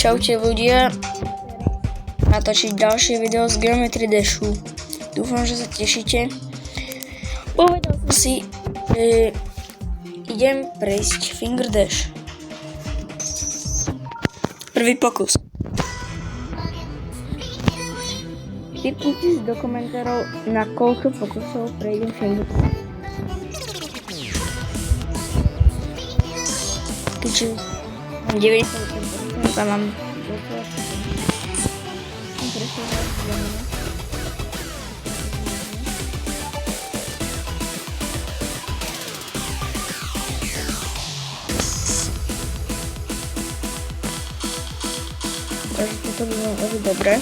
Čaute ľudia, natočiť ďalšie video z Geometry Dashu. Dúfam, že sa tešíte. Povedal som si, že idem prejsť Finger Dash. Prvý pokus. Typnite si do komentárov, na koľko pokusov prejdem Finger Dash. Keďže mám 90% a mám docela takže toto by bolo veľmi dobré.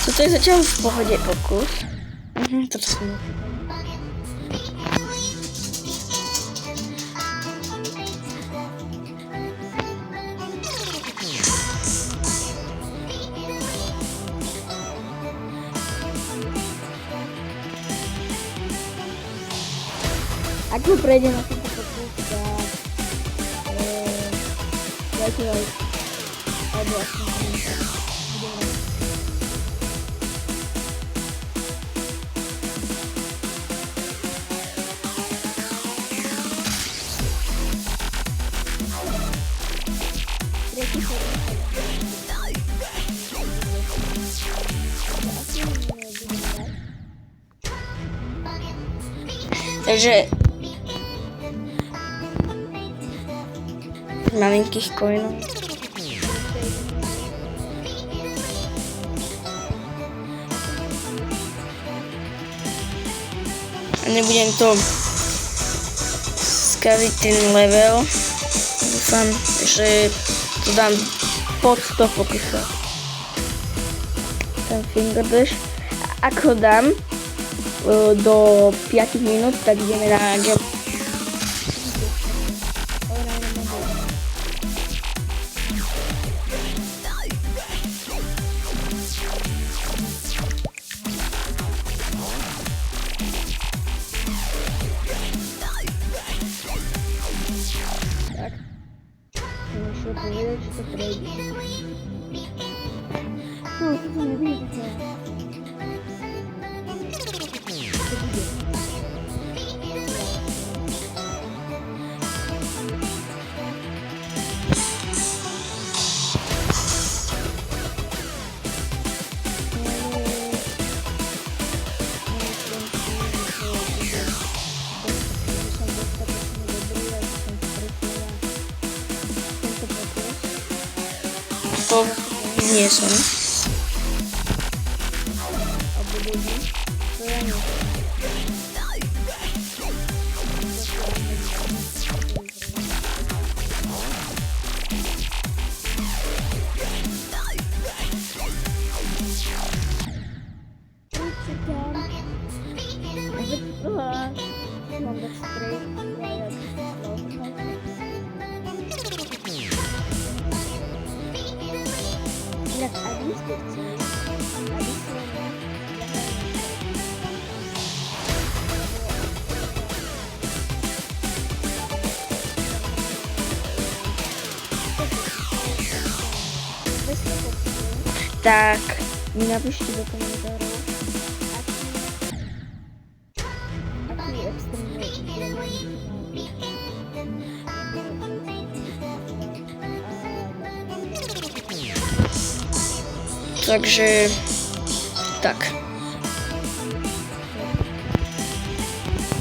Toto je zatiaľ v pohode pokus. Toto som ak ho prejdem na tento pokus, tak dajte like, alebo aspoň komentár. Takže malinkých coinov. A nebudem to skaziť ten level. Dúfam, že to dám pod 100 pokusov. Ten Finger Dash. A ak ho dám do 5 minút, tak ideme na Geometry. Tak, som išiel povedať, že to prejde. No, to sa nebude také. To bude. To nie som. Albo ľudí, to ja nie som. Mám dať strejk, inak, ak by ste chceli, aby som tak mi napíšte do komentárov, aký extrémny takže tak.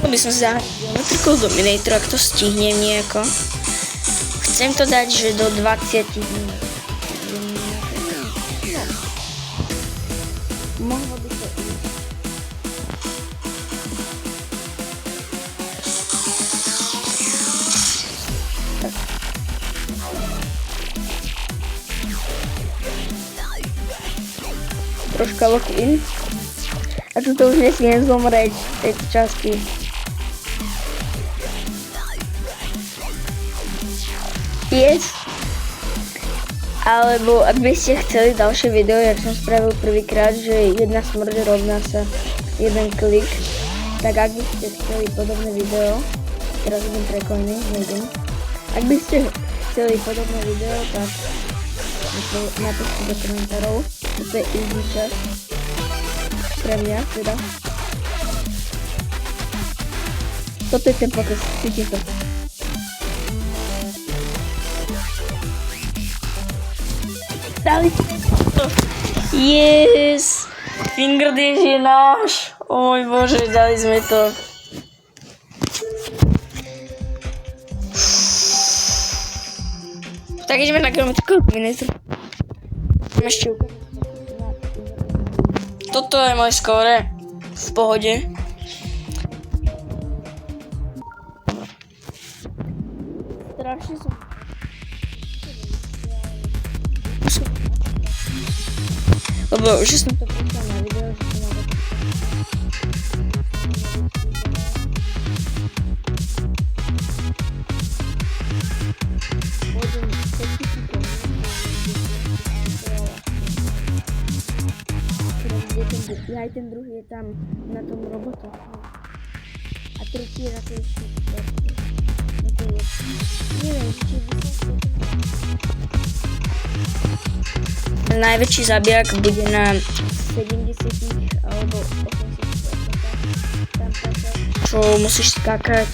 By som si zahrať Geometrical Dominator, ak to stihnem nejako. Chcem to dať, že do 20 minút. No. Mohlo by to ísť. Tak. Troška lock-in. A tuto už nesmiem zomrieť v tejto časti. Yes. Alebo ak by ste chceli ďalšie video, jak som spravil prvýkrát, že jedna smrť rovná sa jeden klik, tak ak by ste chceli podobné video, teraz idem pre coiny, nejdem. Ak by ste chceli podobné video, tak napíšte do komentárov. Toto je easy čas pre mňa teda. Toto je ten podcast, cítim to. Dali to. Yes! Finger dish je náš. O môj bože, dali sme to. Tak ideme na kilometr minútu. Ešte toto je môj skóre. V pohode. Strašne som... Lebo už som to prečal na video, že som mal aj ten druhý je tam na tom robotu. A tretí je na tej neviem, či by som najväčší zabijak bude na 70 alebo 80%. Tam čo musíš skákať.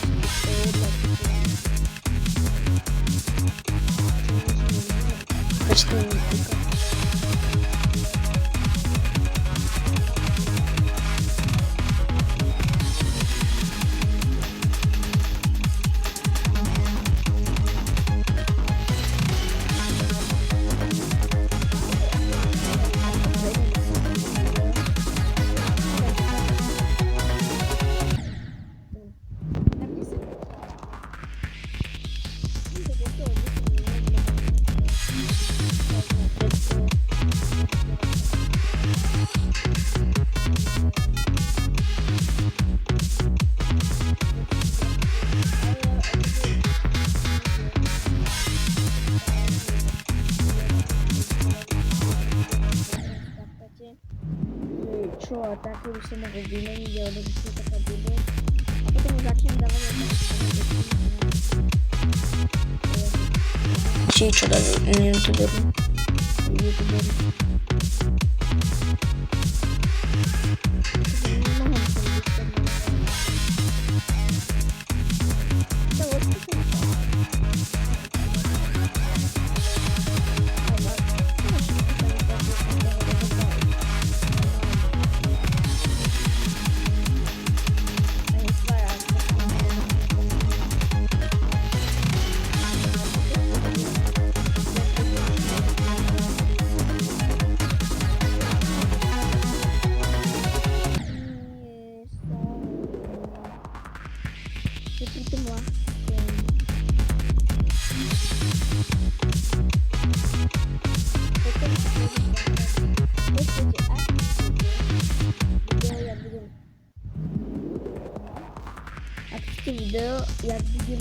Čo a také už som mohol vymeniť, alebo že si taká blbosť. A potom už začnem dávať aj či čo dávajú youtuberu. Video, jak budem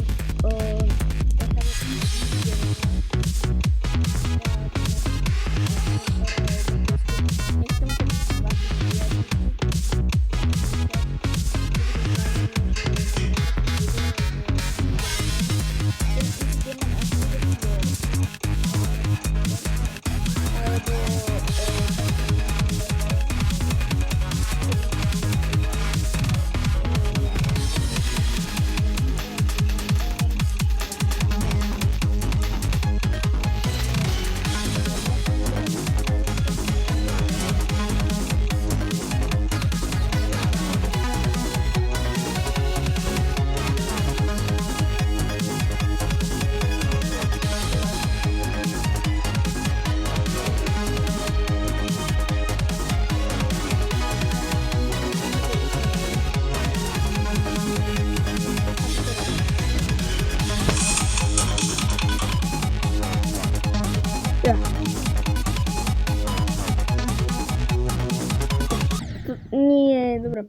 Nie, dobra.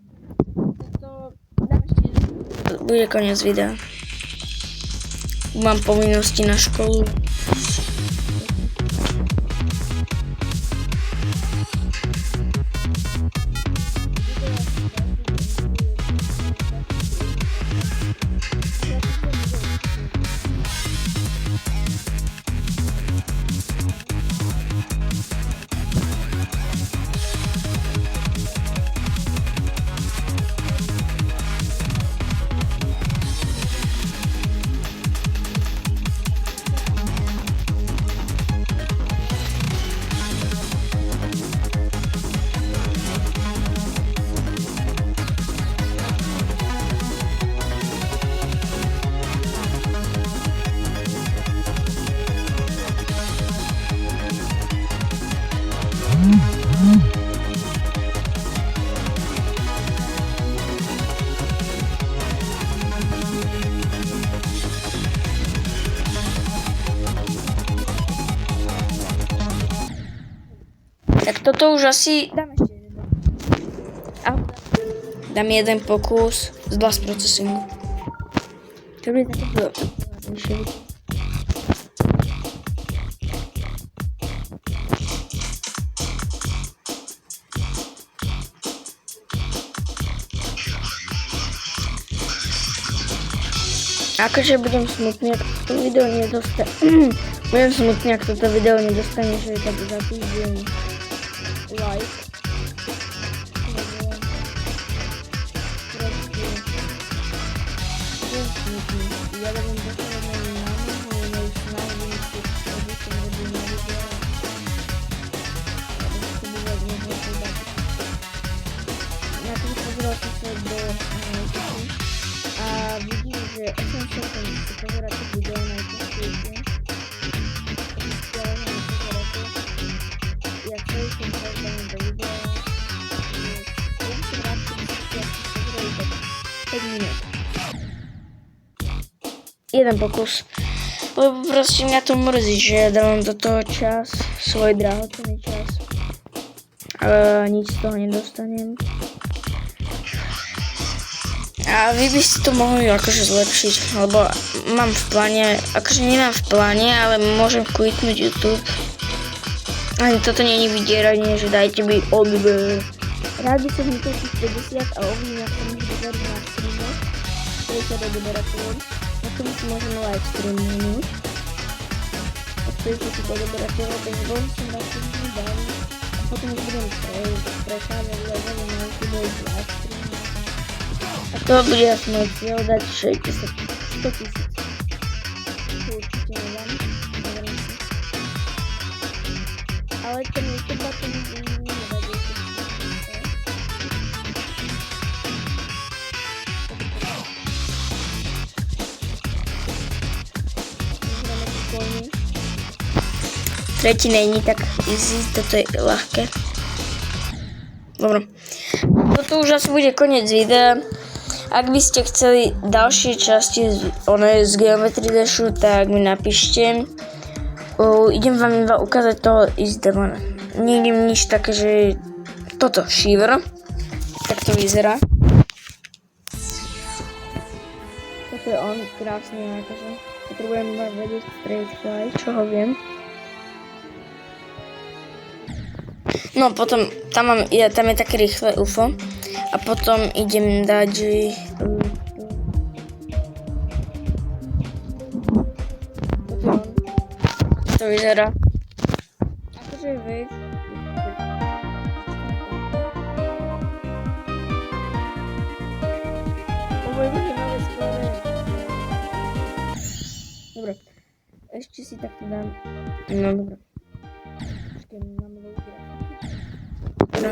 To dám ešte. Bude koniec videa. Mám povinnosti na školu. Tak toto už asi dám ešte jeden. Dám jeden pokus z blast procesingu. To bude také výborné. Akože budem smutný, ak toto video nedostane. Budem smutný, ak toto video nedostane, že je tak za týždeň like. Budem smutný. Ja budem dosadať na mámu, ale už snažím si aby som robil na video. Ja bych si býval možno povedať. Ja tu pozeral som sa do analytiky a vidím, že 8 sekúnd si pozeráte video najčastejšie. Ja celý som pozerám do videa. Poviem si rád, keď si pozerali tak 5 minút. Jeden pokus. Lebo proste mňa to mrzí, že ja dávam do toho čas, svoj drahocenný čas. Ale nič z toho nedostanem. A vy by ste to mohli akože zlepšiť, lebo mám v pláne, akože nemám v pláne, ale môžem quitnúť YouTube. Ani toto nie je vydieranie, že dajte mi odber. Rád by som mi to 50 a ovním, ako mi vyberú na streamu. 50 odberateľov. Na tom si môžeme live streamovať. A 50 odberateľov, takže veľmi som rád, že mi dali. A potom už budem prechádzať level na YouTube live streamovať. A to bude asi môj cieľ dať 100 000. To určite nedám, hovorím si. Ale ten YouTube to mi nevadí. Tretí není tak easy, toto je ľahké. Dobre. Toto už asi bude koniec videa. Ak by ste chceli ďalšie časti z Geometry Dashu, tak mi napíšte. Idem vám iba ukázať toho Easy Demona. Nejdem nič také, že toto Shiver. Tak to vyzerá. Toto je on, krásny akože. Potrebujem iba vedieť straight fly, čo ho viem. No potom, tam je také rýchle UFO. A potom idem dať, že to vyzerá. Akože vec. Dobre. Ešte si takto dám. No dobre. Ešte mám novú grafiku. Dobre.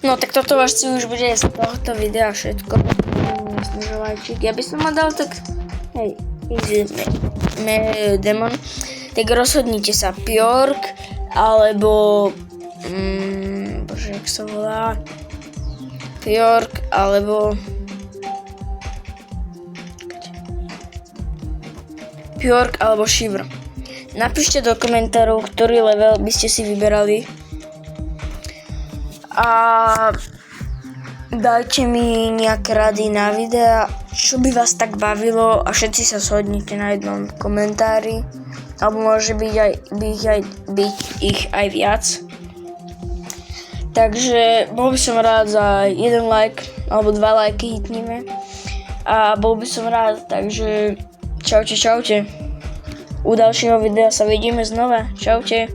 No tak toto asi už bude z tohto videa všetko. Ja by som ma dal tak, hej, Easy Demon. Tak rozhodnite sa, Bjork, alebo, bože, jak sa volá, Bjork, alebo, Bjork, alebo Shiver. Napíšte do komentárov, ktorý level by ste si vyberali. A dajte mi nejaké rady na videa, čo by vás tak bavilo a všetci sa shodnite na jednom komentári. Alebo môže byť ich aj viac. Takže bol by som rád za 1 like alebo 2 lajky hitneme. A bol by som rád, takže čaute. U ďalšieho videa sa vidíme znova. Čaute.